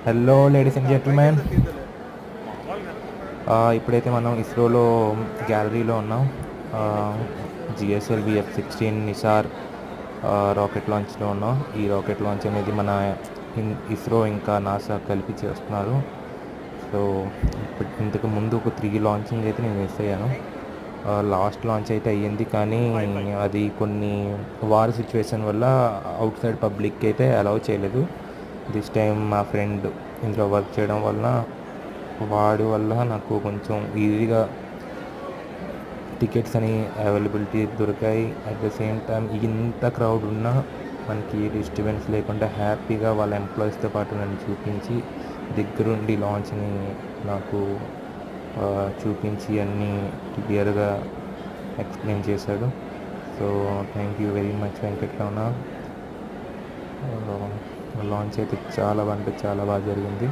Hello ladies and gentlemen, ఇప్పుడైతే మనం ఇస్రోలో గ్యాలరీలో ఉన్నాం. జిఎస్ఎల్వి F-16 నిసార్ రాకెట్ లాంచ్లో ఉన్నాం. ఈ రాకెట్ లాంచ్ అనేది మన ఇస్రో ఇంకా నాసా కలిపి చేస్తున్నారు. సో ఇంతకు ముందు ఒక 3 లాంచింగ్ అయితే నేను మిస్ అయ్యాను. లాస్ట్ లాంచ్ అయితే అయ్యింది, కానీ అది కొన్ని వార్ సిచ్యువేషన్ వల్ల అవుట్ సైడ్ పబ్లిక్ అయితే అలౌ చేయలేదు. దిస్ టైం మా ఫ్రెండ్ ఇందులో వర్క్ చేయడం వల్ల వాడి వల్ల నాకు కొంచెం ఈజీగా టికెట్స్ అని అవైలబిలిటీ దొరికాయి. అట్ ద సేమ్ టైం ఇంత క్రౌడ్ ఉన్నా మనకి డిస్టర్బెన్స్ లేకుండా హ్యాపీగా వాళ్ళ ఎంప్లాయీస్తో పాటు నన్ను చూపించి దగ్గరుండి లాంచ్ని నాకు చూపించి అన్నీ క్లియర్గా ఎక్స్ప్లెయిన్ చేశాడు. So thank you very much Venkataramana. Launch అయితే చాలా అంటే చాలా బాగా జరిగింది.